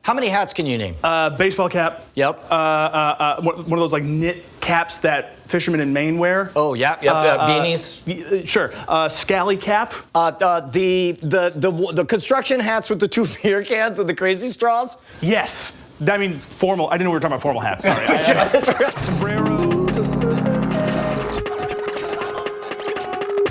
How many hats can you name? Baseball cap. Yep. One of those like knit caps that fishermen in Maine wear. Oh, yep. Beanies. Sure. Scally cap. The construction hats with the 2 beer cans and the crazy straws? Yes. I mean, formal. I didn't know we were talking about formal hats. Sorry. That's right. Sombrero.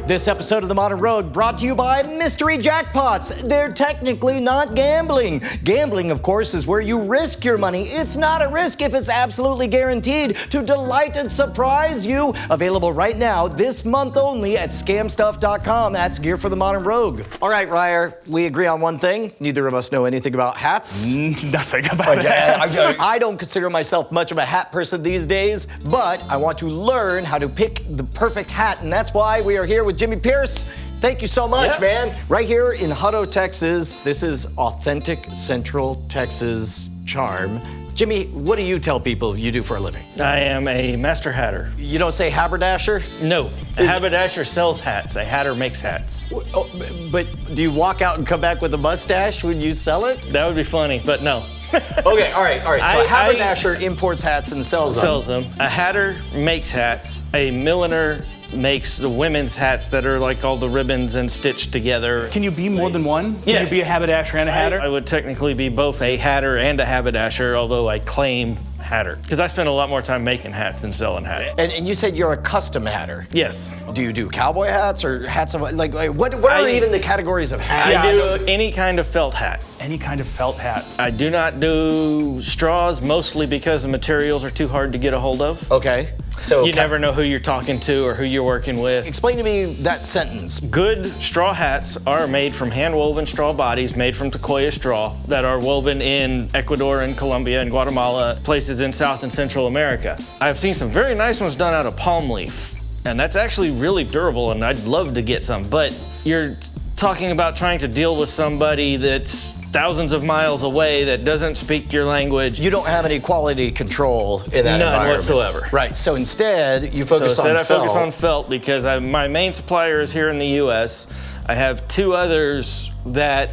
This episode of The Modern Road brought to you by Mystery Jackpots. They're technically not gambling. Gambling, of course, is where you risk your money. It's not a risk if it's absolutely guaranteed to delight and surprise you. Available right now, this month only at scamstuff.com. That's gear for the modern rogue. All right, Ryer, we agree on one thing. Neither of us know anything about hats. Nothing about hats. I don't consider myself much of a hat person these days, but I want to learn how to pick the perfect hat, and that's why we are here with Jimmy Pierce. Thank you so much, man. Right here in Hutto, Texas. This is authentic Central Texas charm. Jimmy, what do you tell people you do for a living? I am a master hatter. You don't say haberdasher? No, a haberdasher sells hats. A hatter makes hats. Oh, but do you walk out and come back with a mustache when you sell it? That would be funny, but no. Okay, all right. So a haberdasher imports hats and sells them. Sells them. A hatter makes hats. A milliner makes the women's hats that are like all the ribbons and stitched together. Can you be more than one? Yes. Can you be a haberdasher and a hatter? I would technically be both a hatter and a haberdasher, although I claim hatter. Because I spend a lot more time making hats than selling hats. And you said you're a custom hatter. Yes. Do you do cowboy hats or hats of, like what are even the categories of hats? I do any kind of felt hat. Any kind of felt hat. I do not do straws, mostly because the materials are too hard to get a hold of. Okay. So you never know who you're talking to or who you're working with. Explain to me that sentence. Good straw hats are made from hand-woven straw bodies made from toquilla straw that are woven in Ecuador and Colombia and Guatemala, places in South and Central America. I've seen some very nice ones done out of palm leaf, and that's actually really durable, and I'd love to get some, but you're talking about trying to deal with somebody that's thousands of miles away that doesn't speak your language. You don't have any quality control in that environment. None whatsoever. Right, so instead you focus on felt. I focus on felt because my main supplier is here in the US. I have 2 others that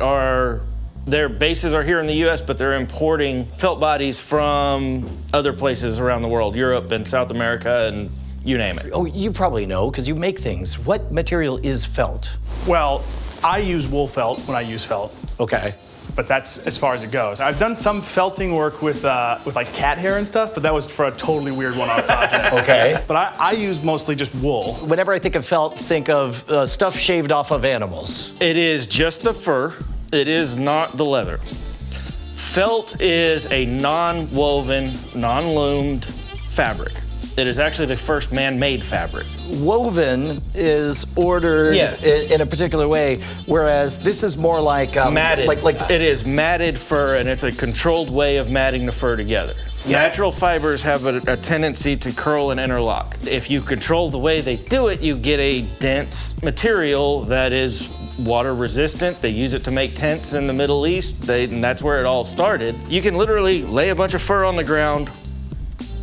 their bases are here in the US, but they're importing felt bodies from other places around the world, Europe and South America and you name it. Oh, you probably know because you make things. What material is felt? Well, I use wool felt when I use felt. Okay. But that's as far as it goes. I've done some felting work with like cat hair and stuff, but that was for a totally weird one-off project. Okay. But I use mostly just wool. Whenever I think of felt, think of stuff shaved off of animals. It is just the fur. It is not the leather. Felt is a non-woven, non-loomed fabric. It is actually the first man-made fabric. Woven is ordered in a particular way, whereas this is more like matted. Like it is matted fur, and it's a controlled way of matting the fur together. Yeah. Natural fibers have a tendency to curl and interlock. If you control the way they do it, you get a dense material that is water resistant. They use it to make tents in the Middle East, and that's where it all started. You can literally lay a bunch of fur on the ground,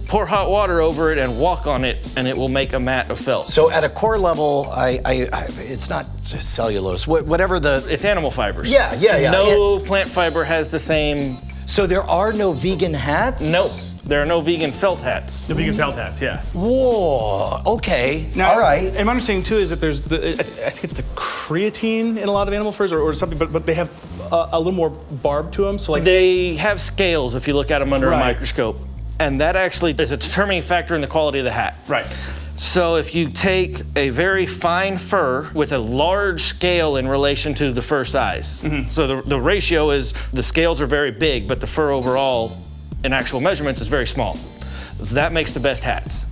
pour hot water over it and walk on it, and it will make a mat of felt. So at a core level, it's not cellulose, whatever the... It's animal fibers. Yeah. No plant fiber has the same... So there are no vegan hats? Nope. There are no vegan felt hats. No vegan felt hats, yeah. Whoa, okay, now, all right. And my understanding too is that there's I think it's the creatine in a lot of animal furs or something, but they have a little more barb to them, so like... They have scales if you look at them under a microscope. And that actually is a determining factor in the quality of the hat. Right. So if you take a very fine fur with a large scale in relation to the fur size, so the ratio is the scales are very big, but the fur overall in actual measurements is very small. That makes the best hats.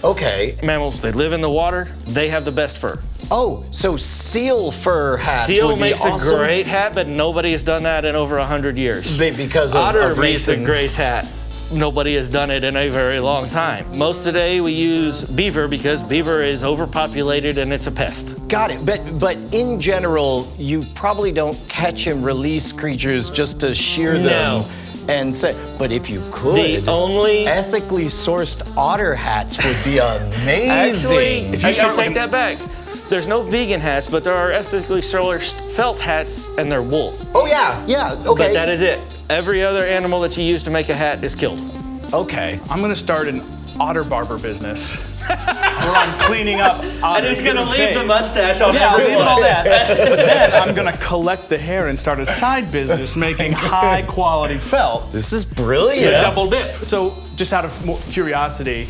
Okay. Mammals, they live in the water, they have the best fur. Oh, so seal fur hats Seal would be makes awesome. a great hat, but nobody has done that in over 100 years. Because of Otter makes a reasons. great hat. Nobody has done it in a very long time. Most today we use beaver because beaver is overpopulated and it's a pest. Got it, but in general, you probably don't catch and release creatures just to shear them and say, but if you could, The only ethically sourced otter hats would be amazing. Actually, I take that back. There's no vegan hats, but there are ethically sourced felt hats, and they're wool. Oh yeah, okay. But that is it. Every other animal that you use to make a hat is killed. Okay. I'm gonna start an otter barber business where I'm cleaning up otters. And he's gonna leave the fades. mustache on Yeah, everyone. leave all that. Then I'm gonna collect the hair and start a side business making high quality felt. This is brilliant. Double dip. So, just out of curiosity,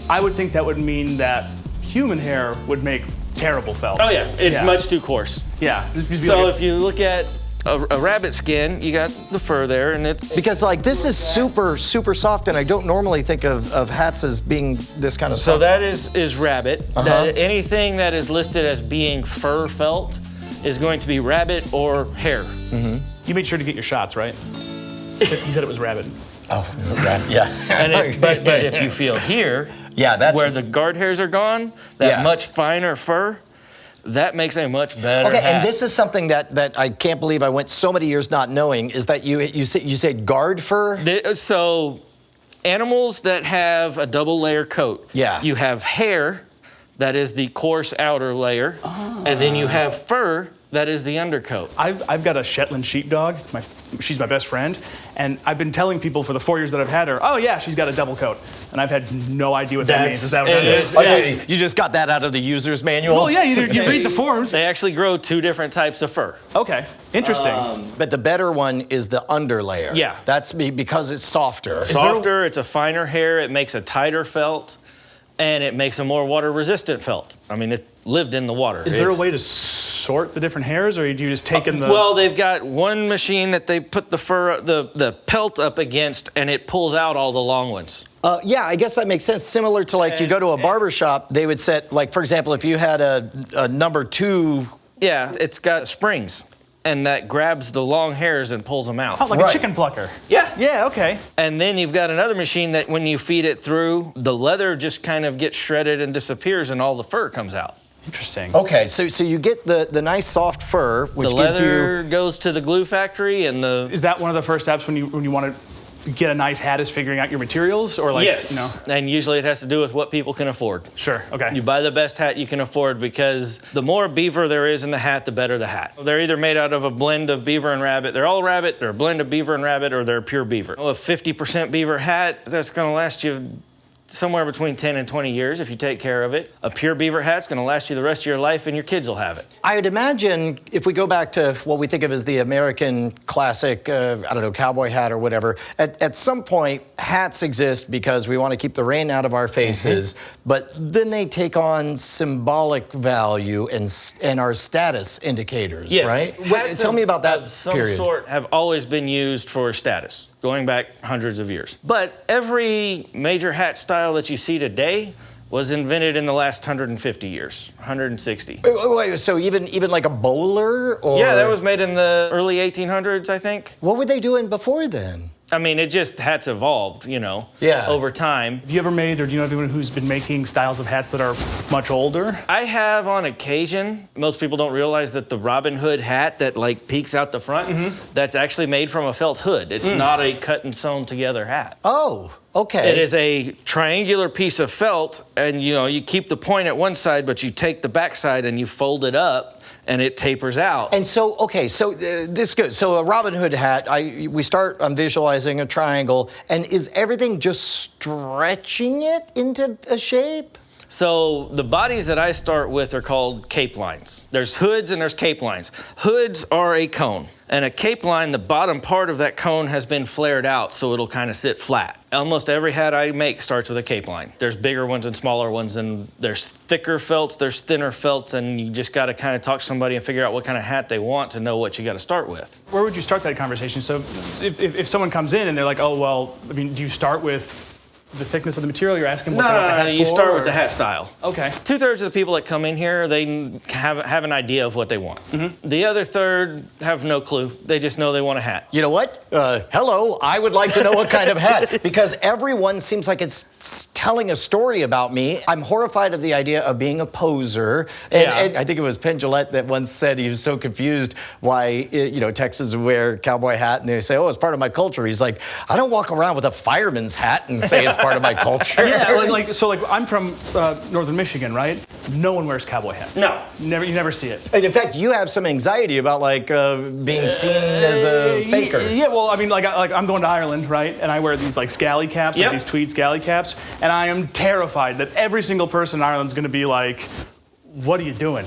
I would think that would mean that human hair would make terrible felt. Oh yeah, it's much too coarse. Yeah. So if you look at a rabbit skin, you got the fur there, and it's Because like this is super soft, and I don't normally think of hats as being this kind of so soft. that is rabbit. That anything that is listed as being fur felt is going to be rabbit or hair. You made sure to get your shots, right? He said it was rabbit. Oh, yeah. And but if you feel here, that's where the guard hairs are gone, that much finer fur, that makes a much better okay. hat. And this is something that I can't believe I went so many years not knowing is that you said guard fur. So animals that have a double layer coat, you have hair, that is the coarse outer layer, and then you have fur. That is the undercoat. I've got a Shetland sheepdog. She's my best friend. And I've been telling people for the 4 years that I've had her, oh yeah, she's got a double coat. And I've had no idea what that means. Is that what that is? Okay, you just got that out of the user's manual? Well, yeah, you read the forms. They actually grow 2 different types of fur. Okay, interesting. But the better one is the underlayer. Yeah. That's because it's softer. Softer, it's a finer hair, it makes a tighter felt, and it makes a more water-resistant felt. I mean, it lived in the water. Is there a way to sort the different hairs, or do you just take in the... Well, they've got one machine that they put the fur, the pelt up against, and it pulls out all the long ones. Yeah, I guess that makes sense. Similar to like you go to a barber shop, they would set, like, for example, if you had a number 2... Yeah, it's got springs, and that grabs the long hairs and pulls them out. Oh, like a chicken plucker. Yeah. Yeah, okay. And then you've got another machine that when you feed it through, the leather just kind of gets shredded and disappears, and all the fur comes out. Interesting. Okay, so you get the nice soft fur, which The gives you... leather goes to the glue factory, and the... Is that one of the first steps when you want to get a nice hat, is figuring out your materials, or like, yes. you know? And usually it has to do with what people can afford. Sure, okay. You buy the best hat you can afford, because the more beaver there is in the hat, the better the hat. They're either made out of a blend of beaver and rabbit. They're all rabbit, they're a blend of beaver and rabbit, or they're pure beaver. A 50% beaver hat, that's gonna last you somewhere between 10 and 20 years if you take care of it. A pure beaver hat's gonna last you the rest of your life, and your kids will have it. I would imagine if we go back to what we think of as the American classic, I don't know, cowboy hat or whatever, at some point, hats exist because we want to keep the rain out of our faces, but then they take on symbolic value and are status indicators, right? Hats Tell me about that of some period. sort have always been used for status, going back hundreds of years. But every major hat style that you see today was invented in the last 150 years, 160. Wait, so even like a bowler? Or... Yeah, that was made in the early 1800s, I think. What were they doing before then? I mean, hats evolved, over time. Have you ever made, or do you know anyone who's been making styles of hats that are much older? I have on occasion. Most people don't realize that the Robin Hood hat that like peeks out the front, that's actually made from a felt hood. It's not a cut and sewn together hat. Oh, okay. It is a triangular piece of felt, and you keep the point at one side, but you take the back side and you fold it up, and it tapers out. And so, okay, so this goes. So a Robin Hood hat, I'm visualizing a triangle, and is everything just stretching it into a shape? So the bodies that I start with are called capelines. There's hoods and there's capelines. Hoods are a cone, and a capeline, the bottom part of that cone has been flared out so it'll kind of sit flat. Almost every hat I make starts with a capeline. There's bigger ones and smaller ones, and there's thicker felts, there's thinner felts, and you just got to kind of talk to somebody and figure out what kind of hat they want to know what you got to start with. Where would you start that conversation? So if someone comes in and they're like, oh, well, I mean, do you start with the thickness of the material? You're asking what they want the hat you for, start with the hat style. Okay. 2/3 of the people that come in here, they have an idea of what they want. The other third have no clue. They just know they want a hat. You know what? Hello, I would like to know what kind of hat, because everyone seems like it's telling a story about me. I'm horrified of the idea of being a poser. And I think it was Penn Jillette that once said he was so confused why, Texans wear cowboy hat, and they say, oh, it's part of my culture. He's like, I don't walk around with a fireman's hat and say it's part of my culture. Yeah, like I'm from northern Michigan, right? No one wears cowboy hats. No. You never see it. And in fact, you have some anxiety about like being seen as a faker. Yeah, well, I mean, like I'm going to Ireland, right? And I wear these like scally caps, like these tweed scally caps, and I am terrified that every single person in Ireland's going to be like, what are you doing?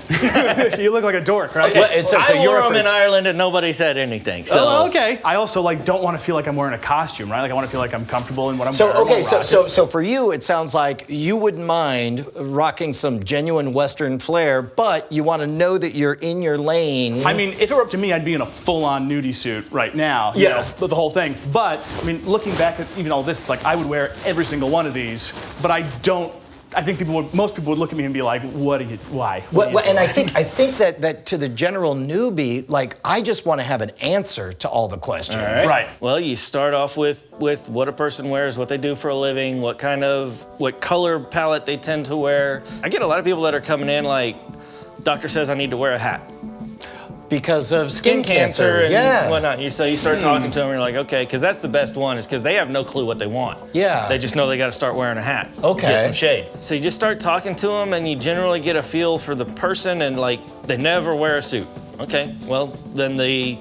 You look like a dork, right? Okay. I wore them in Ireland and nobody said anything. So. Oh, okay. I also like don't want to feel like I'm wearing a costume, right? Like I want to feel like I'm comfortable in what I'm wearing. Okay, so for you, it sounds like you wouldn't mind rocking some genuine Western flair, but you want to know that you're in your lane. I mean, if it were up to me, I'd be in a full-on nudie suit right now. You know, the whole thing. But I mean, looking back at even all this, it's like I would wear every single one of these, but I don't. I think most people would look at me and be like, why? And I think that to the general newbie, like, I just want to have an answer to all the questions. All right. Well, you start off with what a person wears, what they do for a living, what color palette they tend to wear. I get a lot of people that are coming in like, doctor says I need to wear a hat. Because of skin cancer and whatnot. So you start talking to them, and you're like, okay, because that's the best one, is because they have no clue what they want. Yeah. They just know they got to start wearing a hat. Okay. Get some shade. So you just start talking to them, and you generally get a feel for the person, and like, they never wear a suit. Okay, well, then the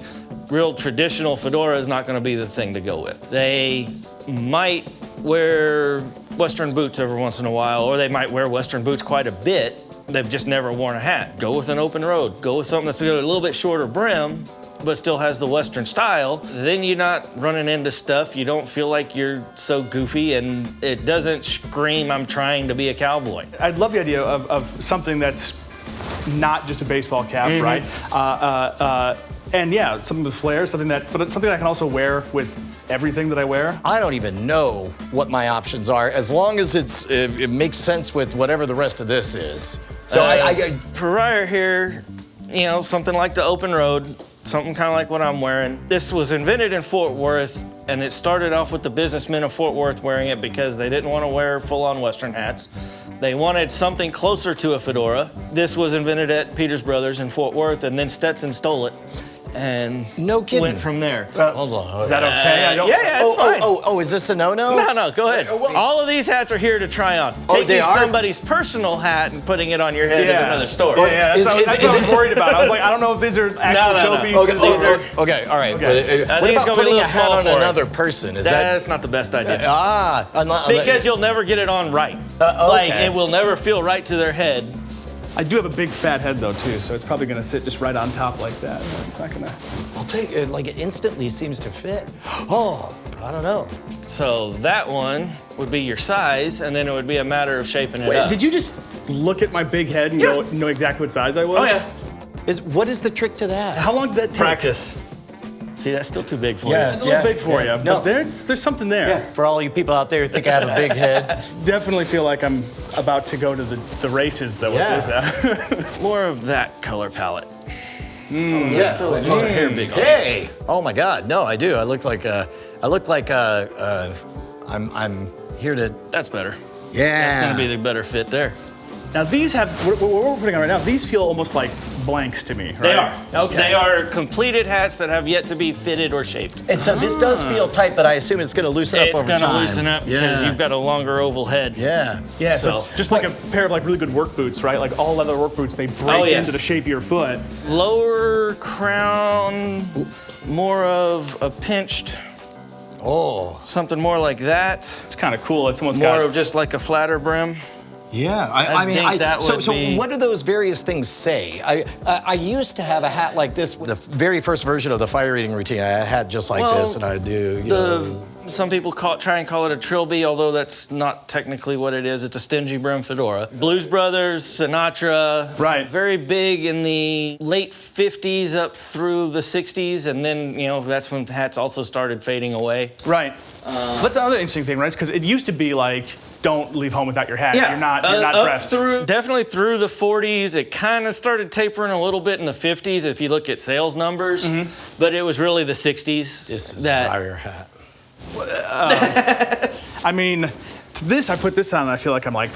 real traditional fedora is not going to be the thing to go with. They might wear Western boots every once in a while, or they might wear Western boots quite a bit. They've just never worn a hat. Go with an open road. Go with something that's got a little bit shorter brim, but still has the Western style. Then you're not running into stuff. You don't feel like you're so goofy, and it doesn't scream, I'm trying to be a cowboy. I'd love the idea of something that's not just a baseball cap, right? And yeah, something with flair, but it's something I can also wear with everything that I wear. I don't even know what my options are, as long as it makes sense with whatever the rest of this is. So Pariah here, something like the open road, something kind of like what I'm wearing. This was invented in Fort Worth, and it started off with the businessmen of Fort Worth wearing it because they didn't want to wear full-on Western hats. They wanted something closer to a fedora. This was invented at Peters Brothers in Fort Worth, and then Stetson stole it. And no kidding. Went from there. Hold on. Is that okay? Yeah, it's fine. Oh, is this a no-no? No, go ahead. All of these hats are here to try on. Taking somebody's personal hat and putting it on your head is another story. That's what I was worried about. I was like, I don't know if these are actual showpieces. Okay, all right. Okay. What about putting a hat on another person? That's not the best idea. Because you'll never get it on right. Like, it will never feel right to their head. I do have a big fat head though too, so it's probably gonna sit just right on top like that. It's not gonna. I'll take it. Like, it instantly seems to fit. Oh, I don't know. So that one would be your size, and then it would be a matter of shaping it up. Did you just look at my big head and know exactly what size I was? Oh yeah. What is the trick to that? How long did that take? Practice. See, that's still too big for you. It's a little big for you, No. but there's something there. Yeah. For all you people out there who think I have a big head. Definitely feel like I'm about to go to the races though with this. More of that color palette. Just a hair big. Hey! Oh my God! No, I do. I look like I'm here to. That's better. Yeah. That's gonna be the better fit there. Now these have what we're putting on right now. These feel almost like blanks to me. Right? They are. Okay. They are completed hats that have yet to be fitted or shaped. And so this does feel tight, but I assume it's going to loosen up over time. It's going to loosen up because you've got a longer oval head. Yeah. Yeah. So it's just like a pair of like really good work boots, right? Like all leather work boots, they break into the shape of your foot. Lower crown, more of a pinched. Oh. Something more like that. It's kind of cool. It's almost more of just like a flatter brim. Yeah, so what do those various things say? I used to have a hat like this. The very first version of the fire eating routine, I had just like this, and I do. Some people try and call it a trilby, although that's not technically what it is. It's a stingy brim fedora. Blues Brothers, Sinatra, right? Very big in the late 50s up through the 60s, and then that's when hats also started fading away. Right. That's another interesting thing, right? Because it used to be like, don't leave home without your hat. Yeah. You're not dressed. Definitely through the 40s. It kind of started tapering a little bit in the 50s if you look at sales numbers, but it was really the 60s. This is a fire hat. I mean, to this, I put this on and I feel like I'm like,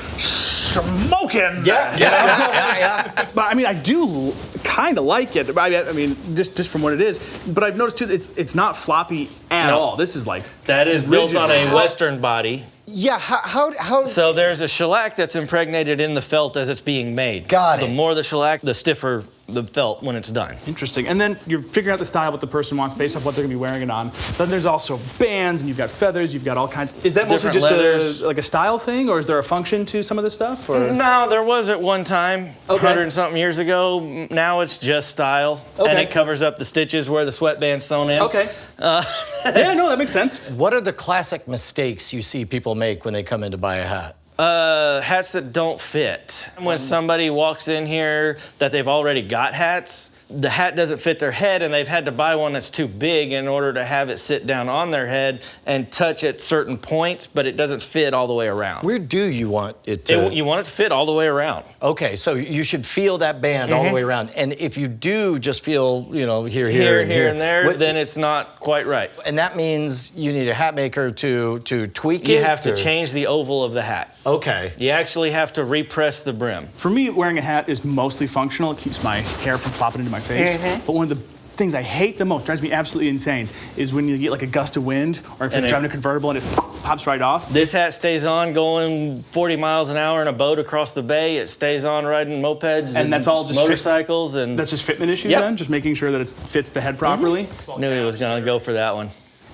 smoking. Yeah. But I mean, I do kind of like it. I mean, just from what it is. But I've noticed too, it's not floppy at all. This is like that is built on a Western body. Yeah, how? So there's a shellac that's impregnated in the felt as it's being made. Got it. The more the shellac, the stiffer the felt when it's done. Interesting. And then you're figuring out the style, what the person wants based off what they're gonna be wearing it on. Then there's also bands, and you've got feathers, you've got all kinds. Is that mostly just like a style thing, or is there a function to some of this stuff? Or? No, there was at one time, 100 and something years ago. Now it's just style, and it covers up the stitches where the sweatband's sewn in. Okay. Yeah, no, that makes sense. What are the classic mistakes you see people make when they come in to buy a hat? Hats that don't fit. When somebody walks in here that they've already got hats, the hat doesn't fit their head and they've had to buy one that's too big in order to have it sit down on their head and touch at certain points, but it doesn't fit all the way around. Where do you want it to? You want it to fit all the way around. Okay, so you should feel that band all the way around. And if you do just feel, you know, here, and there, then it's not quite right. And that means you need a hat maker to tweak it? You have to change the oval of the hat. Okay. You actually have to repress the brim. For me, wearing a hat is mostly functional. It keeps my hair from flopping into my face. But one of the things I hate the most, drives me absolutely insane, is when you get like a gust of wind, or if you're driving a convertible and it pops right off. This hat stays on going 40 miles an hour in a boat across the bay. It stays on riding mopeds and that's all just motorcycles. And that's just fitment issues then? Just making sure that it fits the head properly? Knew he was going to go for that one.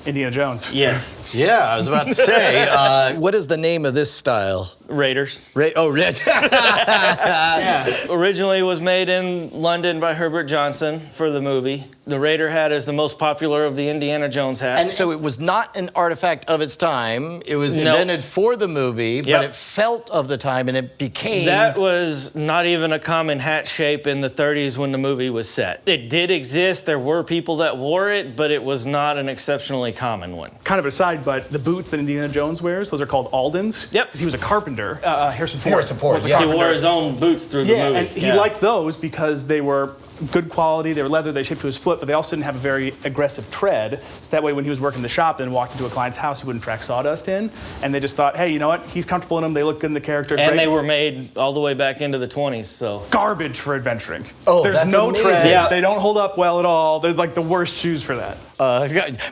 Indiana Jones. Yes. Yeah, I was about to say, what is the name of this style? Raiders. Raiders. Originally was made in London by Herbert Johnson for the movie. The Raider hat is the most popular of the Indiana Jones hats. And so it was not an artifact of its time. It was invented for the movie, but it felt of the time and it became... That was not even a common hat shape in the 30s when the movie was set. It did exist. There were people that wore it, but it was not an exceptionally common one. Kind of aside, but the boots that Indiana Jones wears, those are called Aldens. Yep. Because he was a carpenter. Harrison Ford. Yeah. He wore his own boots through the movie. And he liked those because they were good quality, they were leather, they shaped to his foot, but they also didn't have a very aggressive tread. So that way when he was working the shop and walked into a client's house, he wouldn't track sawdust in. And they just thought, hey, you know what? He's comfortable in them, they look good in the character. And they were made all the way back into the 20s, so. Garbage for adventuring. Oh, There's that's no amazing. tread, they don't hold up well at all. They're like the worst shoes for that.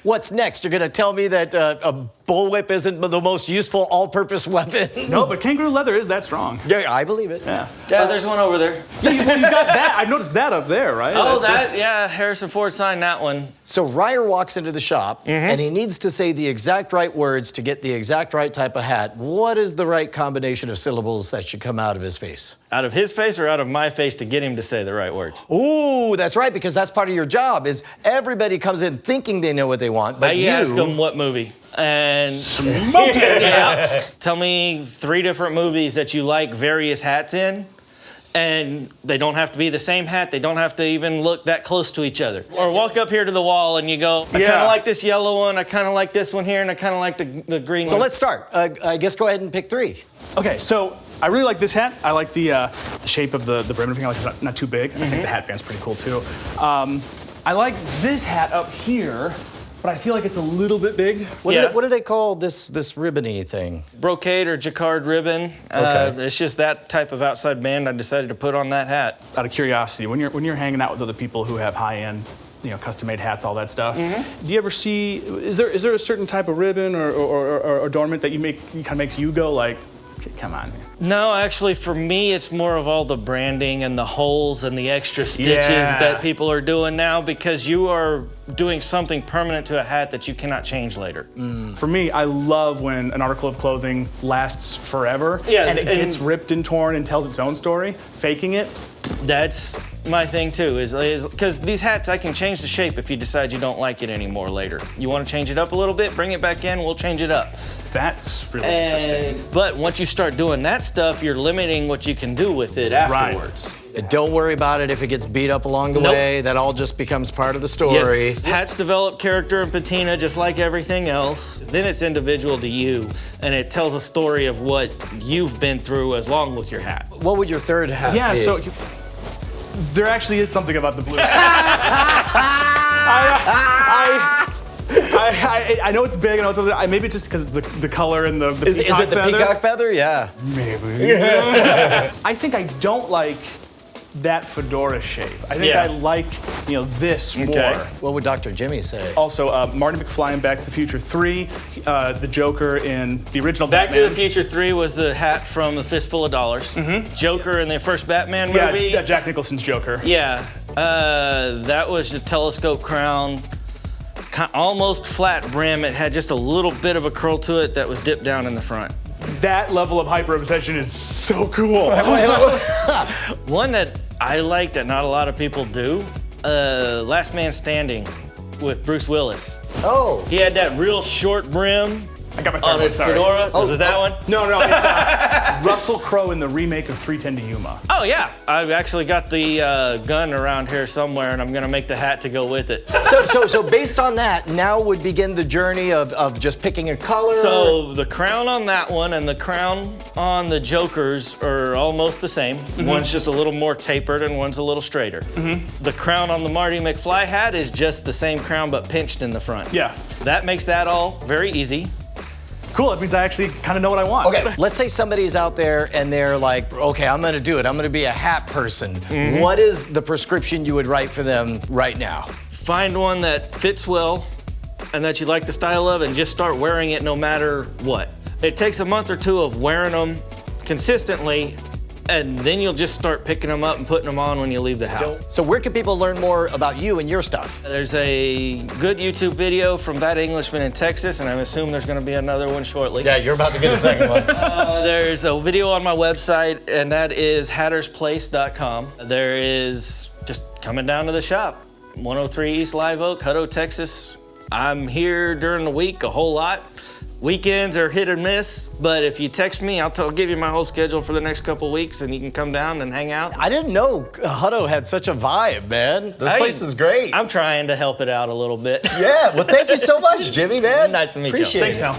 What's next? You're going to tell me that a bullwhip isn't the most useful all-purpose weapon? No, but kangaroo leather is that strong. Yeah, I believe it. Yeah. Yeah, there's one over there. Well, you got that. I noticed that up there, right? Oh, yeah, Harrison Ford signed that one. So Ryer walks into the shop, and he needs to say the exact right words to get the exact right type of hat. What is the right combination of syllables that should come out of his face? Out of his face or out of my face to get him to say the right words? Ooh, that's right, because that's part of your job, is everybody comes in thinking they know what they want, but you ask them what movie. And smoking. Yeah. Tell me 3 different movies that you like various hats in. And they don't have to be the same hat. They don't have to even look that close to each other. Or walk up here to the wall and you go, I kind of like this yellow one, I kind of like this one here, and I kind of like the green one. So let's start. I guess go ahead and pick 3. Okay, so I really like this hat. I like the shape of the brim and everything. I like it's not too big. I think the hat band's pretty cool too. I like this hat up here, but I feel like it's a little bit big. What do they call this ribbony thing? Brocade or jacquard ribbon. It's just that type of outside band I decided to put on that hat. Out of curiosity, when you're hanging out with other people who have high-end, custom-made hats, all that stuff, do you ever see, is there a certain type of ribbon or adornment that kind of makes you go like, come on, man? No, actually, for me, it's more of all the branding and the holes and the extra stitches that people are doing now, because you are doing something permanent to a hat that you cannot change later. For me, I love when an article of clothing lasts forever and it gets ripped and torn and tells its own story, faking it. That's my thing too, is because these hats, I can change the shape if you decide you don't like it anymore later. You want to change it up a little bit, bring it back in, we'll change it up. That's really interesting. But once you start doing that stuff, you're limiting what you can do with it afterwards. And don't worry about it if it gets beat up along the way. That all just becomes part of the story. Yes. Hats develop character and patina just like everything else. Then it's individual to you, and it tells a story of what you've been through as long with your hat. What would your third hat be? Yeah, so there actually is something about the blue. I know it's big. I know it's maybe it's just because the color and the Is peacock it the feather. peacock feather? Yeah. Maybe. I think I don't like that fedora shape. I think I like, this more. What would Dr. Jimmy say? Also, Marty McFly in Back to the Future 3, the Joker in the original Back Batman. to the Future 3 was the hat from The Fistful of Dollars. Joker in the first Batman movie. Yeah, Jack Nicholson's Joker. Yeah, that was the telescope crown, almost flat brim. It had just a little bit of a curl to it that was dipped down in the front. That level of hyper obsession is so cool. One that I like that not a lot of people do, Last Man Standing with Bruce Willis. Oh. He had that real short brim. I got my third on one, his sorry. fedora. Was it that one? No, it's Russell Crowe in the remake of 3:10 to Yuma. Oh yeah, I've actually got the gun around here somewhere, and I'm gonna make the hat to go with it. So based on that, now would begin the journey of just picking a color? So the crown on that one and the crown on the Jokers are almost the same. One's just a little more tapered and one's a little straighter. The crown on the Marty McFly hat is just the same crown but pinched in the front. Yeah. That makes that all very easy. Cool, that means I actually kind of know what I want. Okay, let's say somebody's out there and they're like, okay, I'm gonna do it. I'm gonna be a hat person. What is the prescription you would write for them right now? Find one that fits well and that you like the style of and just start wearing it no matter what. It takes a month or two of wearing them consistently, and then you'll just start picking them up and putting them on when you leave the house. So where can people learn more about you and your stuff? There's a good YouTube video from that Englishman in Texas, and I assume there's gonna be another one shortly. Yeah, you're about to get a second one. There's a video on my website, and that is hattersplace.com. There is just coming down to the shop, 103 East Live Oak, Hutto, Texas. I'm here during the week a whole lot. Weekends are hit or miss, but if you text me, I'll give you my whole schedule for the next couple weeks, and you can come down and hang out. I didn't know Hutto had such a vibe, man. This place is great. I'm trying to help it out a little bit. Yeah, well, thank you so much, Jimmy, man. Nice to meet you. Appreciate Thanks, it. pal.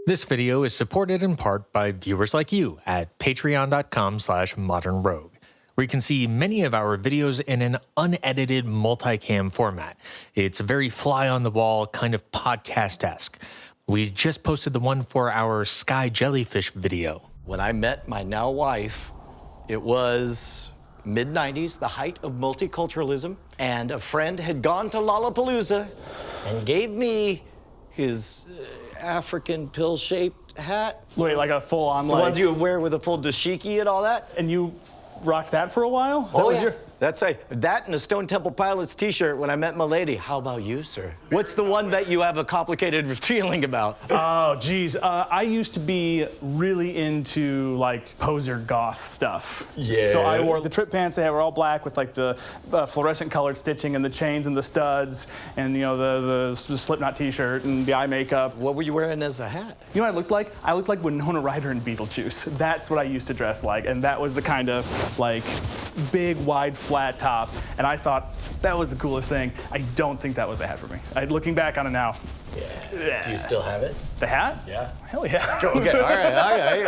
This video is supported in part by viewers like you at patreon.com/modernrogue, where you can see many of our videos in an unedited multicam format. It's very fly-on-the-wall, kind of podcast-esque. We just posted the one for our sky jellyfish video. When I met my now wife, it was mid-90s, the height of multiculturalism, and a friend had gone to Lollapalooza and gave me his African pill-shaped hat. Wait, like a full-on, The ones you would wear with a full dashiki and all that. And you rocked that for a while? Oh, yeah. That's that and a Stone Temple Pilots t-shirt when I met my lady. How about you, sir? What's the one that you have a complicated feeling about? Oh, geez. I used to be really into, like, poser goth stuff. Yeah. So I wore the trip pants. They were all black with, like, the fluorescent colored stitching and the chains and the studs and, the Slipknot t-shirt and the eye makeup. What were you wearing as a hat? You know what I looked like? I looked like Winona Ryder in Beetlejuice. That's what I used to dress like. And that was the kind of, like, big, wide, flat top, and I thought that was the coolest thing. I don't think that was the hat for me. Looking back on it now. Yeah. Do you still have it? The hat? Yeah. Hell yeah. Okay, all right.